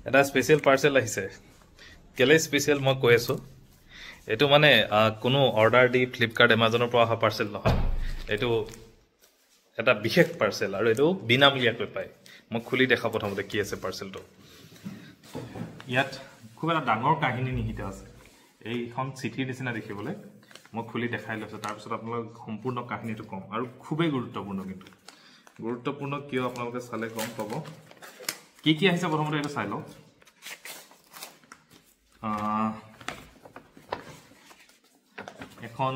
এটা special parcel আহিছে কেলে স্পেচিয়েল মই কৈ আছো এটো মানে কোনো অৰ্ডাৰ দি ফ্লিপকাৰ্ট এমাজনৰ পৰা অহা পাৰ্চেল নহয় এটো এটা বিশেষ পাৰ্চেল আৰু এটো বিনামূলীয়াকৈ পায় মই খুলি দেখা প্ৰথমতে কি আছে পাৰ্চেলটো ইয়াত খুব এটা ডাঙৰ কাহিনী নিহিত আছে এইখন চিঠিৰ নিচিনা দেখিবলৈ মই খুলি দেখাই লৈছো তাৰ পিছত আপোনালোক সম্পূৰ্ণ কাহিনীটো কম আৰু খুবেই গুৰুত্বপূৰ্ণ কিন্তু গুৰুত্বপূৰ্ণ কিয় আপোনালোকে চালে গম পাব কি আহিছে প্ৰথমতে এটা চাই লওক এখন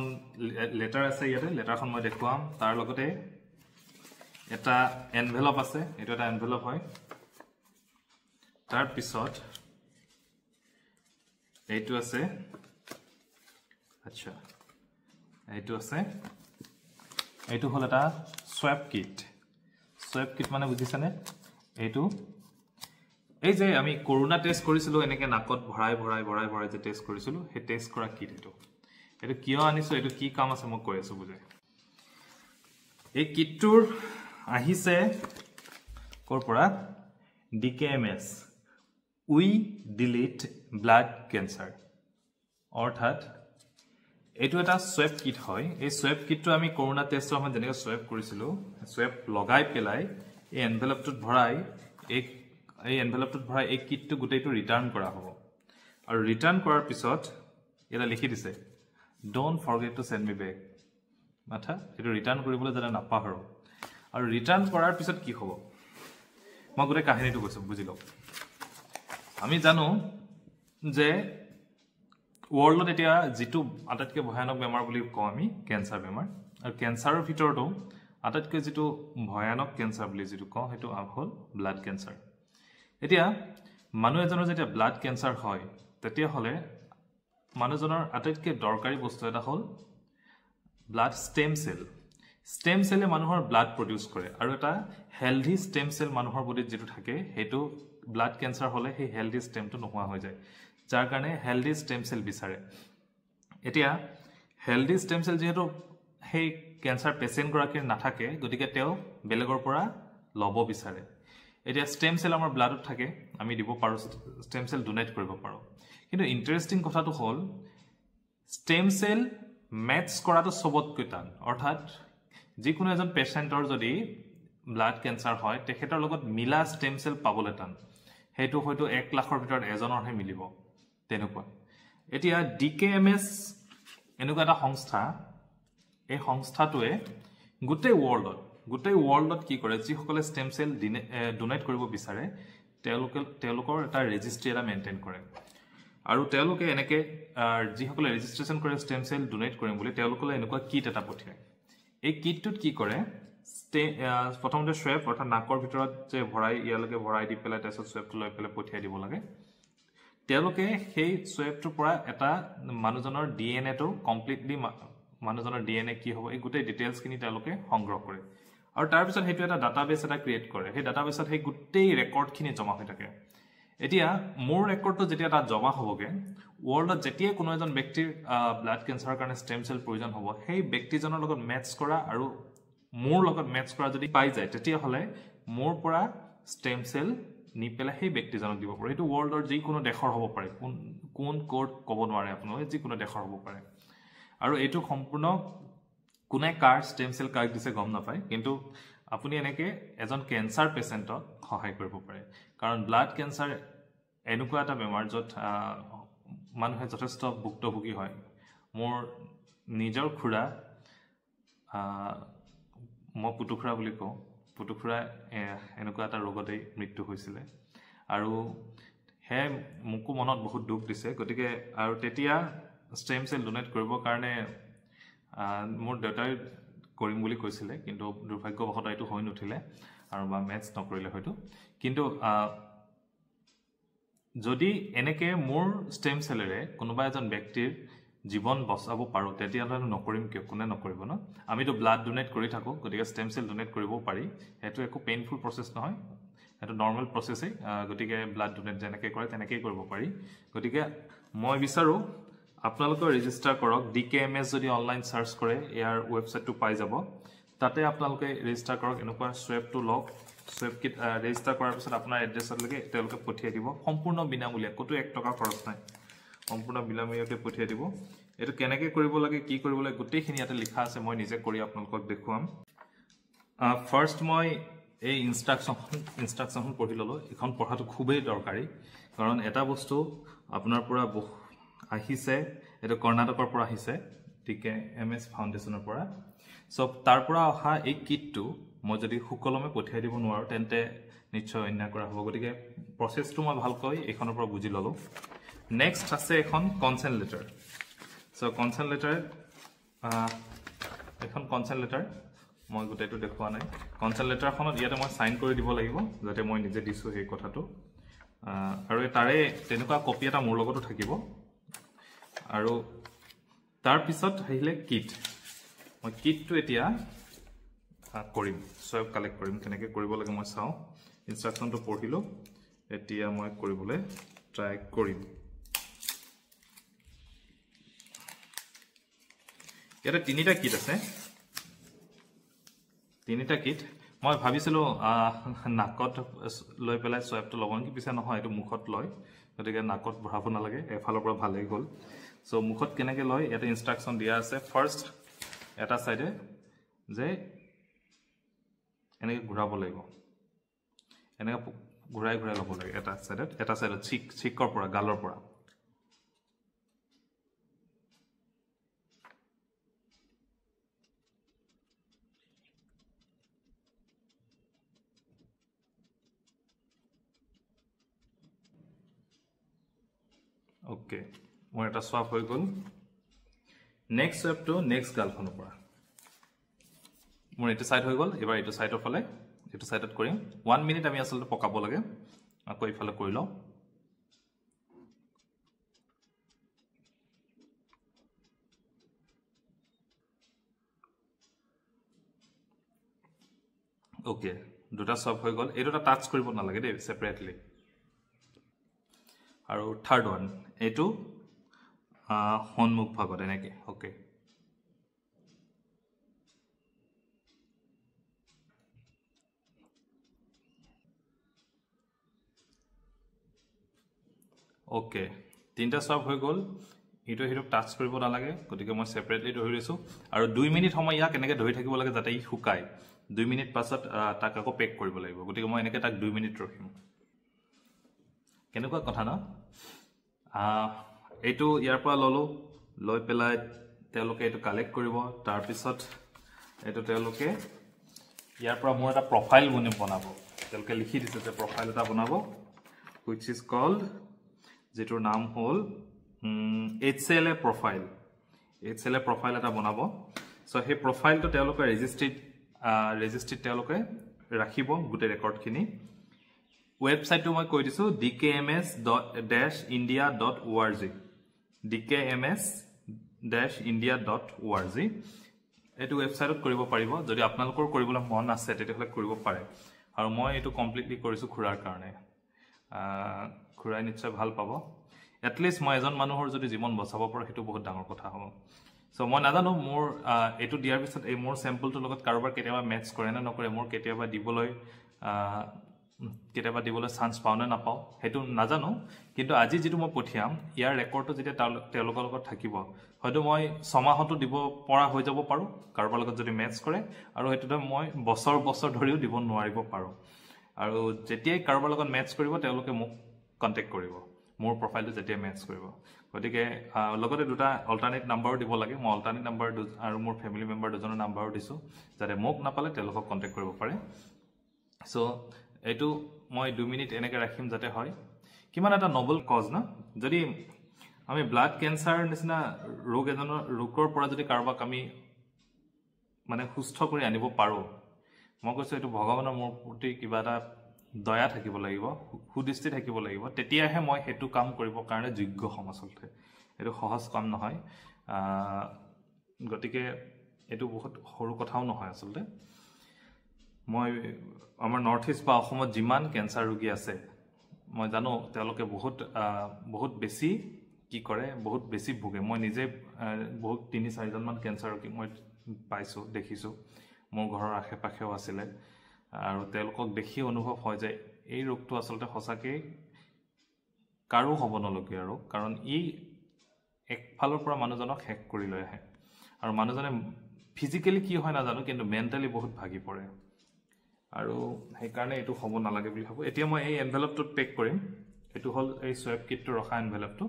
লেটাৰ আছে ইয়াতে লেটাৰখন মই দেখুৱাম তাৰ লগতে এটা এনভেলপ আছে এটো এটা এনভেলপ হয় তাৰ পিছত এইটো আছে আচ্ছা এইটো আছে এইটো হল এটা সোয়াপ কিট মানে বুজিছানে এইটো এই যে আমি কৰোনা টেষ্ট কৰিছিলো এনেকে নাকত ভৰাই যে টেষ্ট কৰিছিলো হে টেষ্ট কৰা কিট এটো কিয় আনিছো এটো কি কাম আছে মই কৈ আছো বুজে এই কিটটোৰ আহিছে কৰ পৰা ডিকেএমএছ উই ডিলিট ব্লাড ক্যান্সাৰ অৰ্থাৎ এটো এটা সোয়াপ কিট হয় এই সোয়াপ কিটটো আমি কৰোনা টেষ্টৰ সময়ত যেনেকৈ সোয়াপ কৰিছিলো সোয়াপ লগাই পেলাই এই এনভেলপটোত ভৰাই এই এনভেলপটোত ভৰাই এই কিটটো গুটেইটো ৰিটাৰ্ণ কৰা হ'ব আৰু ৰিটাৰ্ণ কৰাৰ পিছত এটা লিখি দিছে don't forget to send me back মাথা এটো ৰিটাৰ্ণ কৰিবলৈ যাতে নাপাহৰো আৰু ৰিটাৰ্ণ কৰাৰ পিছত কি হ'ব মই গুটে কাহিনীটো কৈছো বুজি লওক আমি জানো যে ওয়ার্ল্ডত এতিয়া যেটো আটাইতকৈ ভয়ানক বেমাৰ বুলি কওঁ আমি ক্যান্সাৰ বেমাৰ আৰু ক্যান্সাৰৰ ভিতৰতো আটাইতকৈ যেটো ভয়ানক ক্যান্সাৰ বুলি যেটো কওঁ হেতু হ'ল ব্লাড ক্যান্সাৰ এতিয়া মানুহ এজনৰ যেতিয়া ব্লাড ক্যান্সাৰ হয় তেতিয়া হলে মানুহজনৰ আটাইতকৈ দৰকাৰী বস্তু এটা হ'ল ব্লাড স্টেম সেলে মানুহৰ ব্লাড প্ৰডিউস কৰে আৰু এটা হেলদি স্টেম সেল মানুহৰ বডিত যেটো থাকে হেতু ব্লাড ক্যান্সাৰ হলে সেই হেলদি স্টেমটো নোহোৱা হৈ যায় যাৰ কাৰণে হেলদি স্টেম সেল বিচাৰে এতিয়া হেলদি স্টেম সেল যেহেতু সেই ক্যান্সাৰ পেশেন্ট গৰাকীৰ নাথাকে গতিকে তেও বেলেগৰ পৰা লব বিচাৰে এতিয়া স্টেম সেল আমাৰ ব্লাডত থাকে আমি দিব পাৰো স্টেম সেল ডোনেট কৰিব পাৰো কিন্তু ইন্টাৰেষ্টিং কথাটো হ'ল স্টেম সেল মেটচ কৰাটো সবতকৈ টান অৰ্থাৎ যিকোনো এজন পেশেন্টৰ যদি ব্লাড ক্যান্সাৰ হয় তেখেতৰ লগত মিলা স্টেম সেল পাবলৈ টান হেতু হয়তো 1 লাখৰ ভিতৰত এজনৰহে মিলিব তেনেকুৱা এতিয়া ডিকেএমএছ এনেকুৱা এটা সংস্থা এই সংস্থাটোৱে গোটেই ওয়াৰ্ল্ডত কি কৰে যি সকলে স্টেম সেল ডোনেট কৰিব বিচাৰে তেওঁলোকৰ এটা ৰেজিষ্ট্ৰি এটা মেইনটেইন কৰে আৰু তেওঁলোকে এনেকে যি সকলে ৰেজিষ্ট্ৰেচন কৰে স্টেম সেল ডোনেট কৰিম বুলি তেওঁলোকলে এনেকুৱা কিট এটা পঠিয়ায় এই কিটটোত কি কৰে প্ৰথমতে সোয়াপ অৰ্থাৎ নাকৰ ভিতৰত যে ভৰাই ইয়ালৈকে ভৰাই দি পেলাই তাৰপিছত সোয়াপটো লৈ পেলাই পঠিয়াই দিব লাগে তেওঁলোকে সেই সোয়াপটোৰ পৰা এটা মানুহজনৰ ডিএনএ টো কমপ্লিটলি মানুহজনৰ ডিএনএ কি হ'ব এই গোটেই ডিটেইলছ খিনি তেওঁলোকে সংগ্ৰহ কৰে আৰু তাৰ পিছত হেতু এটা ডাটাবেস এটা ক্ৰিয়েট কৰে সেই ডাটাবেসত সেই গোটেই ৰেকৰ্ড খিনি জমা হৈ থাকে এতিয়া মোৰ ৰেকৰ্ডটো যেতিয়া তাত জমা হ'বগে ওয়াৰ্ল্ডত যেতিয়া কোনো এজন ব্যক্তিৰ ব্লাড ক্যান্সাৰৰ কাৰণে স্টেম সেল প্ৰয়োজন হ'ব সেই ব্যক্তিজনৰ লগত মেটচ কৰা আৰু মোৰ লগত মেটচ কৰা যদি পাই যায় তেতিয়া হলে মোৰ পৰা স্টেম সেল নি পেলাই সেই ব্যক্তিজনক দিব পাৰে এটো ওয়াৰ্ল্ডৰ যি কোনো দেশৰ হ'ব পাৰে কোন কোড ক'ব নোৱাৰে আপোনালোকে যি কোনো দেশৰ হ'ব পাৰে আৰু এটো সম্পূৰ্ণ কোনে কাৰ স্টেম সেল কাক দিছে গম নাপায় কিন্তু আপুনি এনেকে এজন ক্যান্সাৰ পেশেন্টক সহায় কৰিব পাৰে কাৰণ ব্লাড ক্যান্সাৰ এনেকুৱা এটা বেমাৰ যত মানুহে যথেষ্ট ভুক্তভোগী হয় মোৰ নিজৰ খুৰা মই পুতুখৰা বুলি কওঁ পুতুখৰা এনেকুৱা এটা ৰোগতে মৃত্যু হৈছিল আৰু হে মুকু মনত বহুত দুখ দিছে গতিকে আৰু তেতিয়া স্টেম সেল ডোনেট কৰিবৰ কাৰণে মোৰ দেউতাই কৰিম বুলি কৈছিলে কিন্তু দুৰ্ভাগ্যবশত এটো হৈ নুঠিলে আৰু বা মেটচ নকৰিলে হয়তো কিন্তু যদি এনেকে মোৰ স্টেম সেলেৰে কোনোবা এজন ব্যক্তিৰ জীৱন বচাব পাৰো তেতিয়া হলে নকৰিম কিয় কোনে নকৰিব ন আমিতো ব্লাড ডোনেট কৰি থাকো গতিকে স্টেম সেল ডোনেট কৰিব পাৰি এটো একো পেইনফুল প্ৰসেস নহয় এটো নৰমাল প্ৰসেসই গতিকে ব্লাড ডোনেট যেনেকৈ কৰে তেনেকৈ কৰিব পাৰি গতিকে মই বিচাৰো আপোনালোকে ৰেজিষ্টাৰ কৰক ডিকেএমএছ যদি অনলাইন সাৰ্চ কৰে ইয়াৰ ওয়েবসাইটটো পাই যাব তাতে আপোনালোকে ৰেজিষ্টাৰ কৰক এনেকুৱা সোয়াপটো লওক সোয়েব কিট ৰেজিষ্টাৰ কৰাৰ পিছত আপোনাৰ এড্ৰেছলৈকে তেওঁলোকে পঠিয়াই দিব সম্পূৰ্ণ বিনামূলীয়া কতো 1 টকা খৰচ নাই সম্পূৰ্ণ বিনামূলীয়াকৈ পঠিয়াই দিব এটো কেনেকৈ কৰিব লাগে কি কৰিব লাগে গোটেইখিনি ইয়াতে লিখা আছে মই নিজে কৰি আপোনালোকক দেখুৱাম ফাৰ্স্ট মই এই ইনষ্ট্ৰাকচন পঢ়ি ললো এখন পঢ়াটো খুবেই দৰকাৰী কাৰণ এটা বস্তু আপোনাৰ পৰা আহিছে এটো কৰ্ণাটকৰ পৰা আহিছে ঠিকে এমএছ ফাউণ্ডেশ্যনৰ পৰা সো তাৰ পৰা অহা এই কিটটো মই যদি সুকলমে পঠিয়াই দিব নোৱাৰো তেন্তে নিশ্চয় অন্যায় কৰা হ'ব গতিকে প্ৰসেছটো মই ভালকৈ এখনৰ পৰা বুজি ললো নেক্সট আছে এখন consent letter so consent letter এখন কনসেন্ট লেটাৰ মই গোটেইটো দেখুৱা নাই কনসেন্ট লেটাৰখনত ইয়াতে মই সাইন কৰি দিব লাগিব যাতে মই নিজে দিছো এই কথাটো আৰু তাৰে তেনেকুৱা কপি এটা মোৰ লগতো থাকিব আৰু তাৰ পিছত আহিলে কিট মই কিটটো এতিয়া কৰিম সব কালেক্ট কৰিম কেনেকৈ কৰিব লাগে মই চাও ইনষ্ট্ৰাকচনটো পঢ়িলো এতিয়া মই কৰিবলৈ ট্ৰাই কৰিম ইয়াতে তিনিটা কিট আছে তিনিটা কিট মই ভাবিছিলো নাকত লৈ পেলাই সোয়াবটো লবন কি পিছে নহয় এটো মুখত লয় গতিকে নাকত ভৰাব নালাগে এফালৰ পৰা ভালেই গল সো মুখত কেনেকৈ লয় এটা ইনষ্ট্ৰাকচন দিয়া আছে ফাৰ্স্ট এটা সাইডে যে এনেকৈ ঘূৰাব লাগিব এনেকৈ ঘূৰাই ল'ব লাগে এটা সাইডত চিকৰ পৰা গালৰ পৰা ওকে মোৰ এটা সোয়াব হৈ গল নেক্সট সোয়াবটো নেক্সট গালখনৰ পৰা মোৰ এটা সাইড হৈ গল এবাৰ এটা সাইডৰ ফালে এটা সাইডত কৰিম 1 মিনিট আমি আসলে পকাব লাগে আকৌ ইফালে কৰি লও ওকে দুটা সব হৈ গল এই দুটা টাচ কৰিব নালাগে দে সেপাৰেটলি আৰু থাৰ্ড ওয়ান এটো হনমুখ ভাগত এনেকে ওকে ওকে তিনটা সব হৈ গল ইটো হিটো টাচ কৰিব নালাগে গতিকে মই সেপাৰেটলি ধৰি লৈছো আৰু 2 মিনিট সময় ইয়াক এনেকে ধৰি থাকিব লাগে যাতে ই শুকায় 2 মিনিট পাছত তাক আকৌ পেক কৰিব লাগিব গতিকে মই এনেকে তাক 2 মিনিট ৰখিম কেনেকুৱা কথা না এইটো ইয়াৰ পৰা ললো লৈ পেলাই তেওঁলোকে এইটো কালেক্ট কৰিব তাৰ পিছত এইটো তেওঁলোকে ইয়াৰ পৰা মোৰ এটা প্ৰফাইল বনাব তেওঁলোকে লিখি দিছে যে প্ৰফাইল এটা বনাব which is called যেটোৰ নাম হল HCLA প্ৰফাইল এটা বনাব সো সেই প্ৰফাইলটো তেওঁলোকে ৰেজিষ্ট্ৰিড তেওঁলোকে ৰাখিব গোটে ৰেকৰ্ডখিনি ৱেবসাইটটো মই কৈ দিছো dkms-india.org dkms-india.org এটো ৱেবসাইটত কৰিব পাৰিব যদি আপোনালোকৰ কৰিবলৈ মন আছে তেতিয়াহলে কৰিব পাৰে আৰু মই এটো কমপ্লিটলি কৰিছো খুৰাৰ কাৰণে খুৰাই নিশ্চয় ভাল পাব এটলিষ্ট মই এজন মানুহৰ যদি জীৱন বচাব পাৰো হেতু বহুত ডাঙৰ কথা হ'ব সো মই নাজানো মোৰ এটো দিয়াৰ পিছত এই মোৰ স্যাম্পলটোৰ লগত কাৰোবাৰ কেতিয়াবা মেচ কৰে না নকৰে মোৰ কেতিয়াবা দিবলৈ চান্স পাও না নাপাও হেতু নাজানো কিন্তু আজি যেটো মই পঠিয়াম ইয়াৰ ৰেকৰ্ডটো যেতিয়া তেওঁলোকৰ লগত থাকিব হয়তো মই সমাহতো দিব পৰা হৈ যাব পাৰো কাৰোবাৰ লগত যদি মেচ কৰে আৰু হেতুতে মই বছৰ ধৰিও দিব নোৱাৰিব পাৰো আৰু যেতিয়াই কাৰোবাৰ লগত মেচ কৰিব তেওঁলোকে মোক কন্টাক্ট কৰিব মোৰ প্ৰফাইলটো যেতিয়া মেচ কৰিব গতিকে লগতে দুটা অল্টাৰনেট নাম্বাৰো দিব লাগে মই অল্টাৰনেট নাম্বাৰ আৰু মোৰ ফ্যামিলি মেম্বাৰ দুজনৰ নাম্বাৰো দিছো যাতে মোক নাপালে তেওঁলোকক কন্টাক্ট কৰিব পাৰে সো এটো মই 2 মিনিট এনেকে ৰাখিম যাতে হয় কিমান এটা নবল কজ না যদি আমি ব্লাড ক্যান্সাৰ নিচিনা ৰোগৰ পৰা যদি কাৰোবাক আমি মানে সুস্থ কৰি আনিব পাৰো মই কৈছো এটো ভগৱানৰ মোৰ প্ৰতি কিবা এটা দয়া থাকিব লাগিব সুদৃষ্টি থাকিব লাগিব তেতিয়াহে মই হেতু কাম কৰিব কাৰণে যোগ্য সমাজলতে এটো সহজ কাম নহয় গতিকে এটো বহুত সৰু কথাও নহয় আসলে মই আমাৰ নৰ্থ ইষ্ট বা অসমত যিমান ক্যান্সাৰ ৰোগী আছে মই জানো তেওঁলোকে বহুত বেছি কি কৰে বহুত বেছি ভুগে মই নিজে বহুত 3-4 জন মান ক্যান্সাৰ ৰোগী মই পাইছো দেখিছো মোৰ ঘৰৰ আশে পাশেও আছিল আৰু তেওঁলোকক দেখি অনুভৱ হয় যে এই ৰোগটো আচলতে সঁচাকৈ কাৰো হ'ব নলগীয়া ৰোগ, কাৰণ ই একফালৰ পৰা মানুহজনক শেষ কৰি লৈ আহে আৰু মানুহজনে ফিজিকেলি কি হয় নাজানো কিন্তু মেণ্টেলি বহুত ভাগি পৰে আৰু সেইকাৰণে এইটো হ'ব নালাগে বুলি ভাবোঁ। এতিয়া মই এই এনভেলপটোত পেক কৰিম। এইটো হ'ল এই সোৱাব কিটটো ৰখা এনভেলপটো।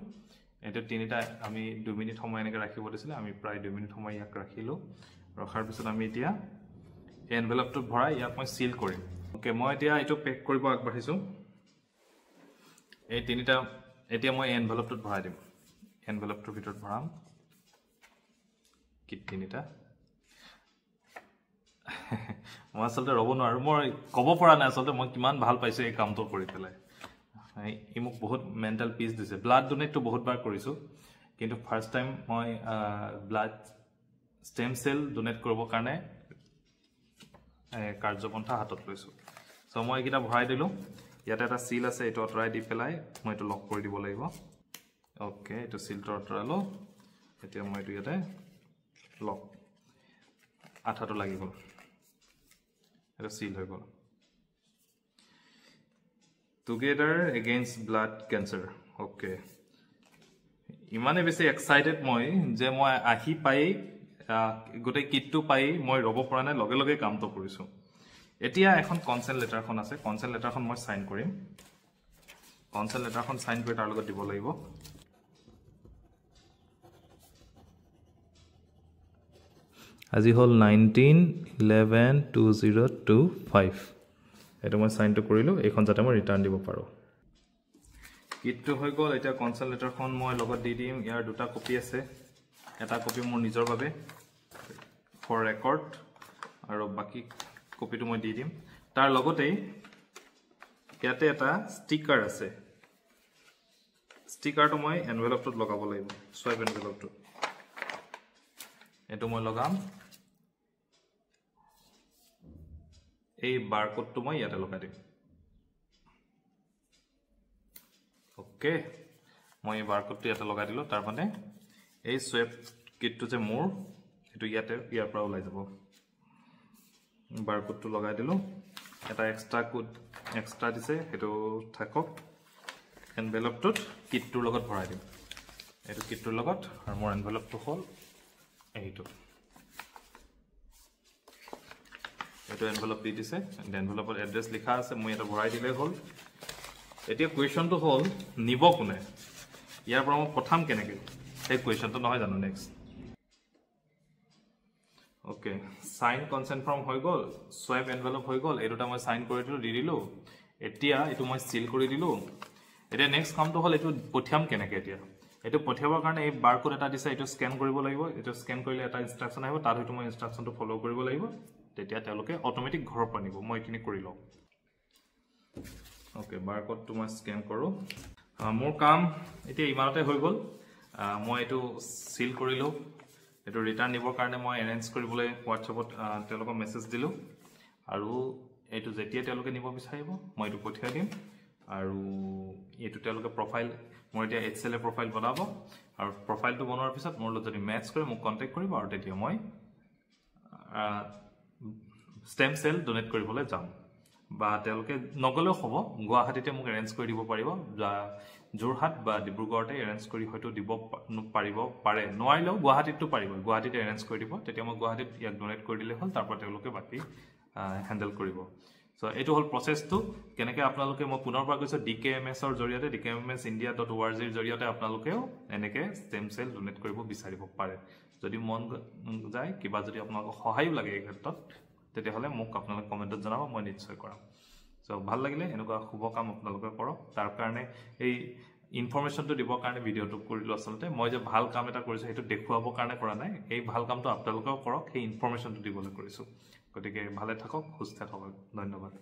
এইটো তিনিটা আমি 2 মিনিট সময় এনেকৈ ৰাখিব দিছিলে, আমি প্ৰায় 2 মিনিট সময় ইয়াক ৰাখিলোঁ। ৰখাৰ পিছত আমি এতিয়া এই এনভেলপটোত ভৰাই ইয়াক মই চিল কৰিম। অ'কে, মই এতিয়া এইটো পেক কৰিব আগবাঢ়িছোঁ। এই তিনিটা এতিয়া মই এনভেলপটোত ভৰাই দিম। এনভেলপটোৰ ভিতৰত ভৰাম কিট তিনিটা। মই আচলতে ৰ'ব নোৱাৰোঁ, মই ক'ব পৰা নাই আচলতে মই কিমান ভাল পাইছোঁ এই কামটো কৰি পেলাই। ই মোক বহুত মেণ্টেল পিচ দিছে। ব্লাড ডোনেটটো বহুতবাৰ কৰিছোঁ, কিন্তু ফাৰ্ষ্ট টাইম মই ব্লাড ষ্টেম চেল ডোনেট কৰিবৰ কাৰণে কাৰ্যপন্থা হাতত লৈছোঁ। চ' মই এইকেইটা ভৰাই দিলোঁ। ইয়াতে এটা চিল আছে, এইটো আঁতৰাই দি পেলাই মই এইটো লক কৰি দিব লাগিব। অ'কে, এইটো চিলটো আঁতৰালোঁ। এতিয়া মই এইটো ইয়াতে লক, আঠাটো লাগি গ'ল, এইটো চিল হৈ গ'ল। Together against blood cancer. Okay, ইমানেই বেছি এক্সাইটেড মই যে মই আহি পাই গোটেই কিটটো পাই মই ৰ'ব পৰা নাই, লগে লগে কামটো কৰিছোঁ। এতিয়া এখন কনচেণ্ট লেটাৰখন আছে, কনচেণ্ট লেটাৰখন মই চাইন কৰিম। কনচেণ্ট লেটাৰখন চাইন কৰি তাৰ লগত দিব লাগিব। আজি হ'ল 19/11/2025। এইটো মই চাইনটো কৰিলোঁ, এইখন যাতে মই ৰিটাৰ্ণ দিব পাৰোঁ। কিটটো হৈ গ'ল। এতিয়া কনচেণ্ট লেটাৰখন মই লগত দি দিম। ইয়াৰ 2টা কপি আছে, এটা কপি মোৰ নিজৰ বাবে ফৰ ৰেকৰ্ড আৰু বাকী কপিটো মই দি দিম। তাৰ লগতেই ইয়াতে এটা ষ্টিকাৰ আছে, ষ্টিকাৰটো মই এনভেলপটোত লগাব লাগিব, সোৱাব এনভেলপটোত। এইটো মই লগাম। এই বাৰকোডটো মই ইয়াতে লগাই দিম। অ'কে, মই এই বাৰকোডটো ইয়াতে লগাই দিলোঁ। তাৰ মানে এই সোৱাব কিটটো যে মোৰ, এইটো ইয়াৰ পৰা ওলাই যাব। বাৰকোডটো লগাই দিলোঁ। এটা এক্সট্ৰা কোড এক্সট্ৰা দিছে, সেইটো থাকক। এনভেলপটোত কিটটোৰ লগত ভৰাই দিম, এইটো কিটটোৰ লগত। আৰু মোৰ এনভেলপটো হ'ল এইটো এনভেলপ দি দিছে। এনভেলপত এড্ৰেছ লিখা আছে, মই এটা ভৰাই দিলেই হ'ল। এতিয়া কুৱেশ্যনটো হ'ল নিব কোনে, ইয়াৰ পৰা মই পঠাম কেনেকৈ, সেই কুৱেশ্যনটো নহয় জানো next. Okay, sign consent form হৈ গ'ল, সোৱাব এনভেলপ হৈ গ'ল। এই দুটা মই চাইন কৰি দিলোঁ, দি দিলোঁ। এতিয়া এইটো মই চিল কৰি দিলোঁ। এতিয়া নেক্সট কামটো হ'ল এইটো পঠিয়াম কেনেকৈ। এতিয়া এইটো পঠিয়াবৰ কাৰণে এই বাৰকোড এটা দিছে, এইটো স্কেন কৰিব লাগিব। এইটো স্কেন কৰিলে এটা ইনষ্ট্ৰাকশ্যন আহিব, তাত হয়তো মই ইনষ্ট্ৰাকশ্যনটো ফ'ল' কৰিব লাগিব। তেতিয়া তেওঁলোকে অট'মেটিক ঘৰৰ পৰা নিব। মই এইখিনি কৰি লওঁ। অ'কে, বাৰকোডটো মই স্কেন কৰোঁ। মোৰ কাম এতিয়া ইমানতে হৈ গ'ল। মই এইটো চিল কৰিলোঁ। এইটো ৰিটাৰ্ণ দিবৰ কাৰণে মই এৰেঞ্জ কৰিবলৈ হোৱাটছএপত তেওঁলোকক মেছেজ দিলোঁ। আৰু এইটো যেতিয়া তেওঁলোকে নিব বিচাৰিব মই এইটো পঠিয়াই দিম। আৰু এইটো তেওঁলোকে প্ৰফাইল, মোৰ এতিয়া HCL প্ৰফাইল বনাব। আৰু প্ৰফাইলটো বনোৱাৰ পিছত মোৰ লগত যদি মেটচ কৰে মোক কণ্টেক্ট কৰিব, আৰু তেতিয়া মই ষ্টেম চেল ডোনেট কৰিবলৈ যাম। বা তেওঁলোকে নগ'লেও হ'ব, গুৱাহাটীতে মোক এৰেঞ্জ কৰি দিব পাৰিব, যোৰহাট বা ডিব্ৰুগড়তে এৰেঞ্জ কৰি হয়তো দিব পাৰে। নোৱাৰিলেও গুৱাহাটীতটো পাৰিব, গুৱাহাটীতে এৰেঞ্জ কৰি দিব। তেতিয়া মই গুৱাহাটীত ইয়াক ডোনেট কৰি দিলে হ'ল, তাৰ পৰা তেওঁলোকে বাকী হেণ্ডেল কৰিব। চ' এইটো হ'ল প্ৰচেছটো। কেনেকৈ আপোনালোকে, মই পুনৰবাৰ কৈছোঁ, DKMS-ৰ জৰিয়তে DKMSindia.org জৰিয়তে আপোনালোকেও এনেকৈ ষ্টেম চেল ডোনেট কৰিব বিচাৰিব পাৰে। যদি মন যায়, কিবা যদি আপোনালোকক সহায়ো লাগে এই ক্ষেত্ৰত, তেতিয়াহ'লে মোক আপোনালোকে কমেণ্টত জনাব, মই নিশ্চয় কৰাম। চ' ভাল লাগিলে, এনেকুৱা শুভ কাম আপোনালোকে কৰক। তাৰ কাৰণে এই ইনফৰমেশ্যনটো দিবৰ কাৰণে ভিডিঅ'টো কৰিলোঁ। আচলতে মই যে ভাল কাম এটা কৰিছোঁ সেইটো দেখুৱাবৰ কাৰণে কৰা নাই, এই ভাল কামটো আপোনালোকেও কৰক, সেই ইনফৰমেশ্যনটো দিবলৈ কৰিছোঁ। গতিকে ভালে থাকক, সুস্থ থাকক। ধন্যবাদ।